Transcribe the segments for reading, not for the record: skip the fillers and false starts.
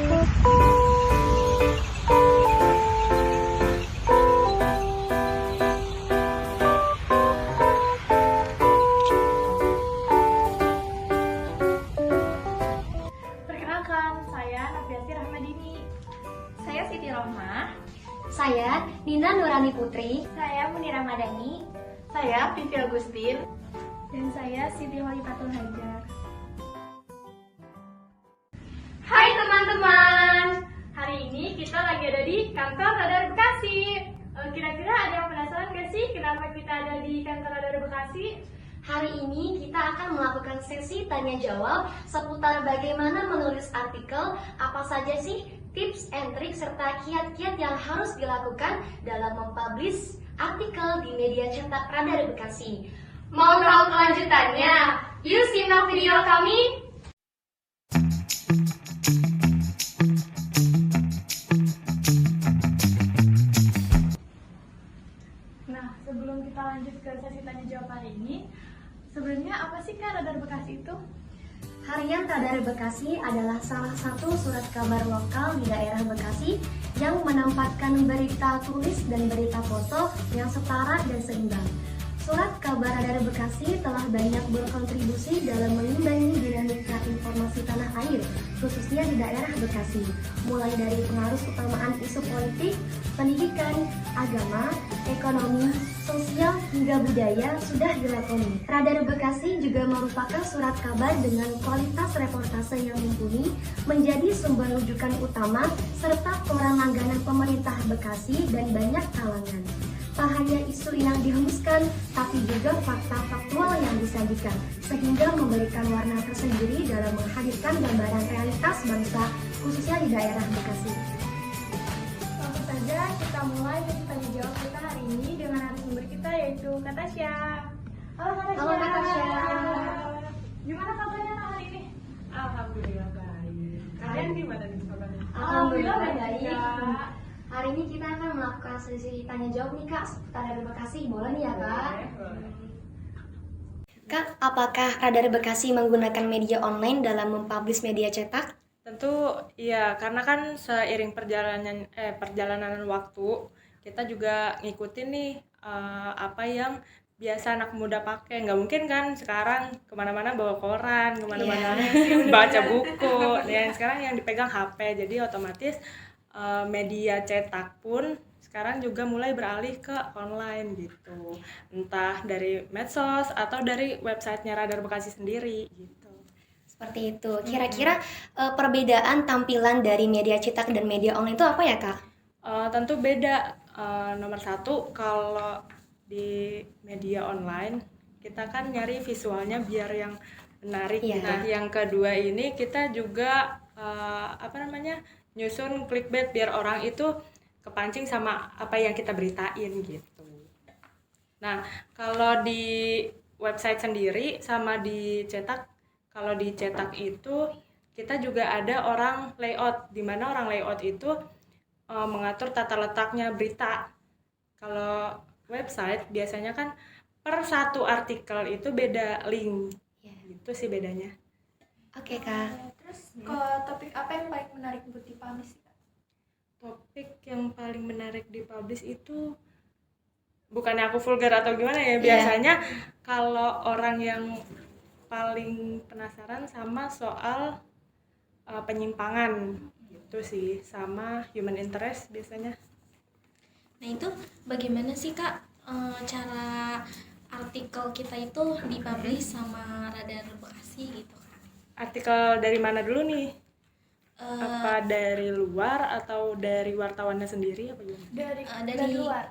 Perkenalkan, saya Nafiasi Rahmadini. Saya Siti Rohmah. Saya Nina Nurani Putri. Saya Munira Madani. Saya Vivi Agustin. Dan saya Siti Walifatul Hajar. Hai teman-teman, hari ini kita lagi ada di kantor Radar Bekasi. Kira-kira ada yang penasaran gak sih kenapa kita ada di kantor Radar Bekasi? Hari ini kita akan melakukan sesi tanya jawab seputar bagaimana menulis artikel, apa saja sih tips and trik serta kiat-kiat yang harus dilakukan dalam mempublish artikel di media cetak Radar Bekasi. Mau tahu kelanjutannya? Yuk simak video kami. Nah, sebelum kita lanjut ke sesi tanya jawab hari ini, sebenarnya apa sih Kak Radar Bekasi itu? Harian Radar Bekasi adalah salah satu surat kabar lokal di daerah Bekasi yang menempatkan berita tulis dan berita foto yang setara dan seimbang. Surat kabar Radar Bekasi telah banyak berkontribusi dalam mengimbangi dinamika informasi tanah air, khususnya di daerah Bekasi. Mulai dari pengaruh utamaan isu politik, pendidikan, agama, ekonomi, sosial, hingga budaya sudah dilakoni. Radar Bekasi juga merupakan surat kabar dengan kualitas reportase yang mumpuni, menjadi sumber rujukan utama, serta koran langganan pemerintah Bekasi dan banyak kalangan. Tak hanya isu yang dihembuskan, tapi juga fakta faktual yang disajikan, sehingga memberikan warna tersendiri dalam menghadirkan gambaran realitas bangsa, khususnya di daerah Bekasi. Langsung saja kita mulai sesi tanya jawab kita hari ini dengan narasumber kita yaitu Kak Tasya. Halo Kak Tasya. Halo Kak Tasya. Gimana kabarnya hari ini? Alhamdulillah baik. Kalian gimana nih kabarnya? Alhamdulillah baik, baik. Kak. Hari ini kita akan melakukan sesi tanya jawab nih Kak seputar Radar Bekasi. Boleh nih ya Kak? Boleh. Kak, apakah Radar Bekasi menggunakan media online dalam mempublish media cetak? Tentu iya, karena kan seiring perjalanan waktu kita juga ngikutin nih apa yang biasa anak muda pakai. Nggak mungkin kan sekarang kemana-mana bawa koran, kemana-mana baca buku. Dan sekarang yang dipegang HP, jadi otomatis media cetak pun sekarang juga mulai beralih ke online gitu, entah dari medsos atau dari websitenya Radar Bekasi sendiri gitu. Seperti itu. Kira-kira perbedaan tampilan dari media cetak dan media online itu apa ya Kak? Tentu beda. Nomor satu, kalau di media online kita kan nyari visualnya biar yang menarik. Iya. Nah, yang kedua ini kita juga nyusun clickbait biar orang itu kepancing sama apa yang kita beritain gitu. Nah, kalau di website sendiri sama di cetak, kalau di cetak itu kita juga ada orang layout, di mana orang layout itu mengatur tata letaknya berita. Kalau website biasanya kan per satu artikel itu beda link. Itu sih bedanya. Oke Kak. Terus ke topik apa yang paling menarik buat dipublish? Topik yang paling menarik dipublish itu, bukannya aku vulgar atau gimana ya, Iya. biasanya kalau orang yang paling penasaran sama soal penyimpangan gitu sih, sama human interest biasanya. Nah itu bagaimana sih Kak cara artikel kita itu dipublish sama Radar Bekasi gitu Kak? Artikel dari mana dulu nih? Apa dari luar atau dari wartawannya sendiri apa gimana? Dari luar.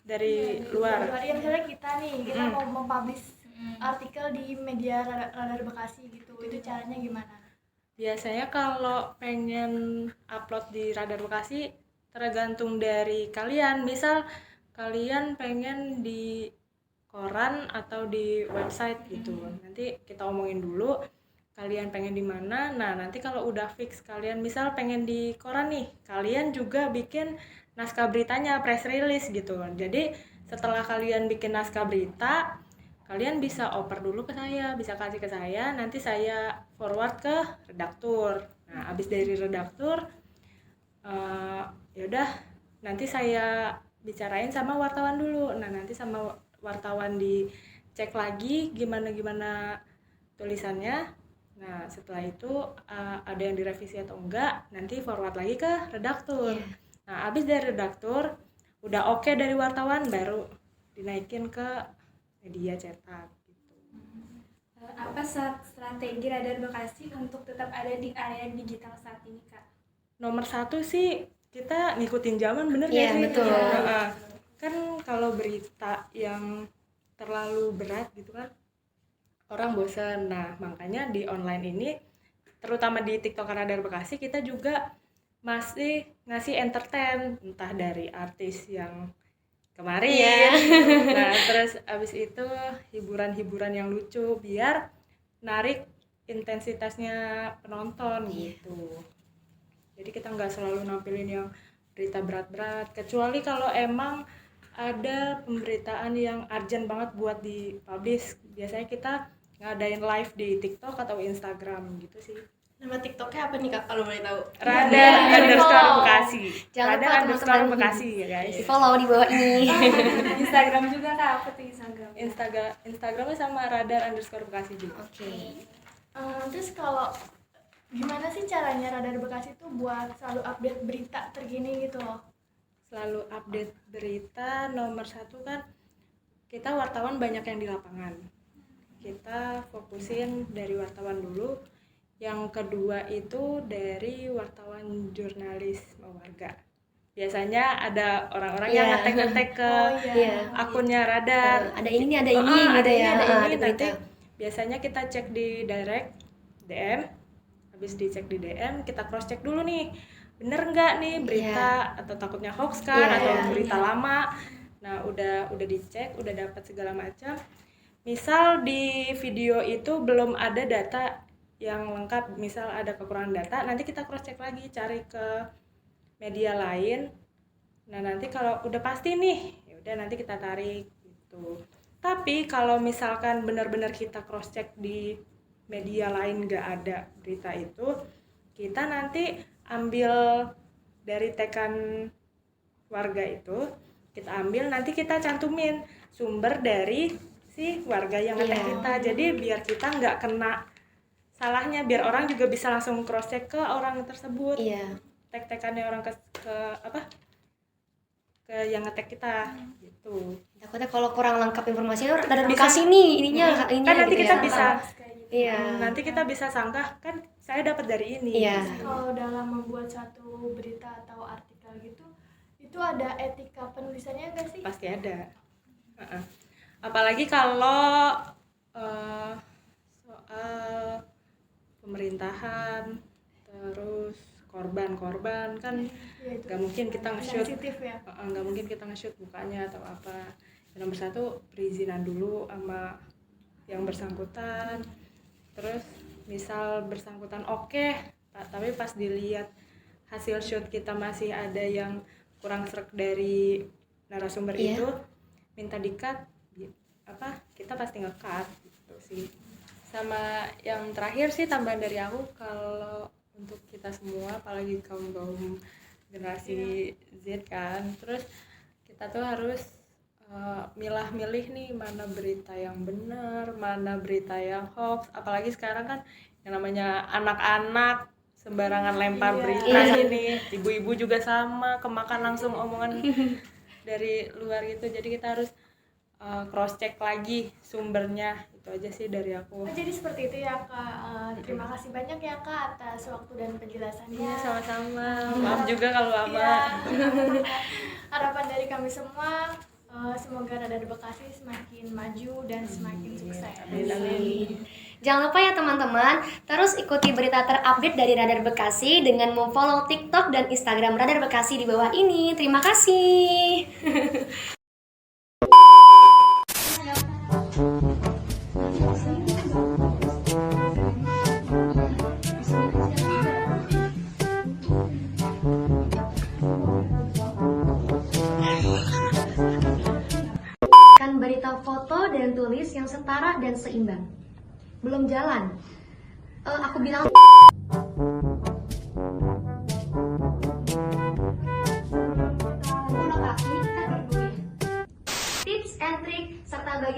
Dari luar. Ya misalnya kita nih, kita mau mempublish artikel di media Radar Bekasi gitu. Itu caranya gimana? Biasanya kalau pengen upload di Radar Bekasi tergantung dari kalian. Misal kalian pengen di koran atau di website gitu. Nanti kita omongin dulu kalian pengen di mana. Nah, nanti kalau udah fix kalian misal pengen di koran nih, kalian juga bikin naskah beritanya, press release gitu. Jadi setelah kalian bikin naskah berita, kalian bisa oper dulu ke saya, bisa kasih ke saya, nanti saya forward ke redaktur. Nah, abis dari redaktur, ya udah nanti saya bicarain sama wartawan dulu. Nah, nanti sama wartawan dicek lagi gimana tulisannya. Nah, setelah itu ada yang direvisi atau enggak, nanti forward lagi ke redaktur. Nah, abis dari redaktur udah oke dari wartawan, baru dinaikin ke media cetak gitu. Apa strategi Radar Bekasi untuk tetap ada di area digital saat ini, Kak? Nomor satu sih kita ngikutin zaman, bener Iya, gak sih? betul. Kan kalau berita yang terlalu berat gitu kan orang bosan. Nah, makanya di online ini, terutama di TikTok Radar Bekasi, kita juga masih ngasih entertain, entah dari artis yang kemarin, nah terus abis itu hiburan-hiburan yang lucu biar narik intensitasnya penonton gitu. Jadi kita nggak selalu nampilin yang berita berat-berat, kecuali kalau emang ada pemberitaan yang urgent banget buat dipublish. Biasanya kita ngadain live di TikTok atau Instagram gitu sih. Nama TikToknya apa nih Kak kalau boleh tahu? Radar underscore Bekasi. Jangan lupa Radar underscore teman-teman Bekasi ya guys. di follow di bawah ini. Instagram juga, Kak. Apa tuh Instagram? Instagramnya sama Radar underscore Bekasi juga. Oke. Terus kalau gimana sih caranya Radar Bekasi tuh buat selalu update berita terkini gitu loh? Selalu update berita. Nomor satu kan kita wartawan banyak yang di lapangan, kita fokusin dari wartawan dulu. Yang kedua itu dari wartawan jurnalis warga. Biasanya ada orang-orang yang ngetek-ngetek ke akunnya Radar. Ada ini nih, ada ini ada gitu ini, ya. ada ini. Ada berita. Nanti biasanya kita cek di direct DM. Habis dicek di DM, kita cross check dulu nih, bener nggak nih berita atau takutnya hoax kan atau berita lama. Nah, udah dicek, udah dapat segala macam. Misal di video itu belum ada data yang lengkap, misal ada kekurangan data, nanti kita cross check lagi, cari ke media lain. Nah, nanti kalau udah pasti nih, ya udah nanti kita tarik gitu. Tapi kalau misalkan benar-benar kita cross check di media lain nggak ada berita itu, kita nanti ambil dari tekan warga itu, kita ambil, nanti kita cantumin sumber dari si warga yang ngetek kita. Jadi biar kita nggak kena salahnya, biar orang juga bisa langsung cross check ke orang tersebut. Tek-tekannya orang ke yang ngetek kita gitu. Takutnya kalau kurang lengkap informasinya Radar Bekasi nih ininya Kan nanti gitu kita ya. bisa Nanti kita bisa sangka kan saya dapat dari ini. Kalau dalam membuat satu berita atau artikel gitu, itu ada etika penulisannya nggak sih? Pasti ada. Apalagi kalau soal pemerintahan, terus korban kan nggak mungkin kita nge-shoot, nggak mungkin kita nge-shoot mukanya atau apa. Nomor satu, perizinan dulu sama yang bersangkutan. Terus misal bersangkutan oke, tapi pas dilihat hasil shoot kita masih ada yang kurang sreg dari narasumber itu, minta di-cut, kita pasti nge-cut gitu sih. Sama yang terakhir sih tambahan dari aku, kalau untuk kita semua, apalagi kaum generasi Z kan, terus kita tuh harus milah-milih nih mana berita yang benar, mana berita yang hoax. Apalagi sekarang kan yang namanya anak-anak sembarangan lempar berita ini, ibu-ibu juga sama, kemakan langsung omongan dari luar gitu. Jadi kita harus cross check lagi sumbernya. Itu aja sih dari aku. Jadi seperti itu ya Kak. Terima kasih banyak ya Kak atas waktu dan penjelasannya. Sama-sama. Maaf juga kalau lama. Harapan dari kami semua, semoga Radar Bekasi semakin maju dan semakin sukses. Amin. Jangan lupa ya teman-teman, terus ikuti berita terupdate dari Radar Bekasi dengan memfollow TikTok dan Instagram Radar Bekasi di bawah ini. Terima kasih. Berita foto dan tulis yang setara dan seimbang. Belum jalan. Aku bilang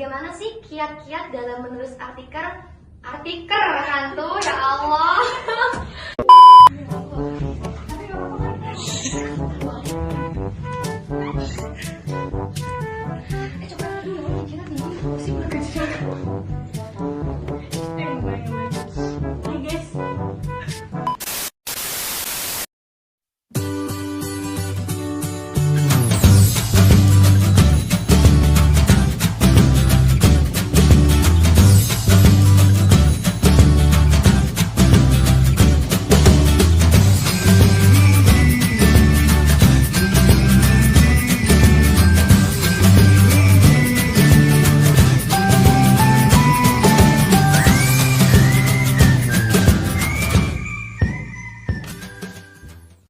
bagaimana sih kiat-kiat dalam menulis artikel kan tuh, ya Allah.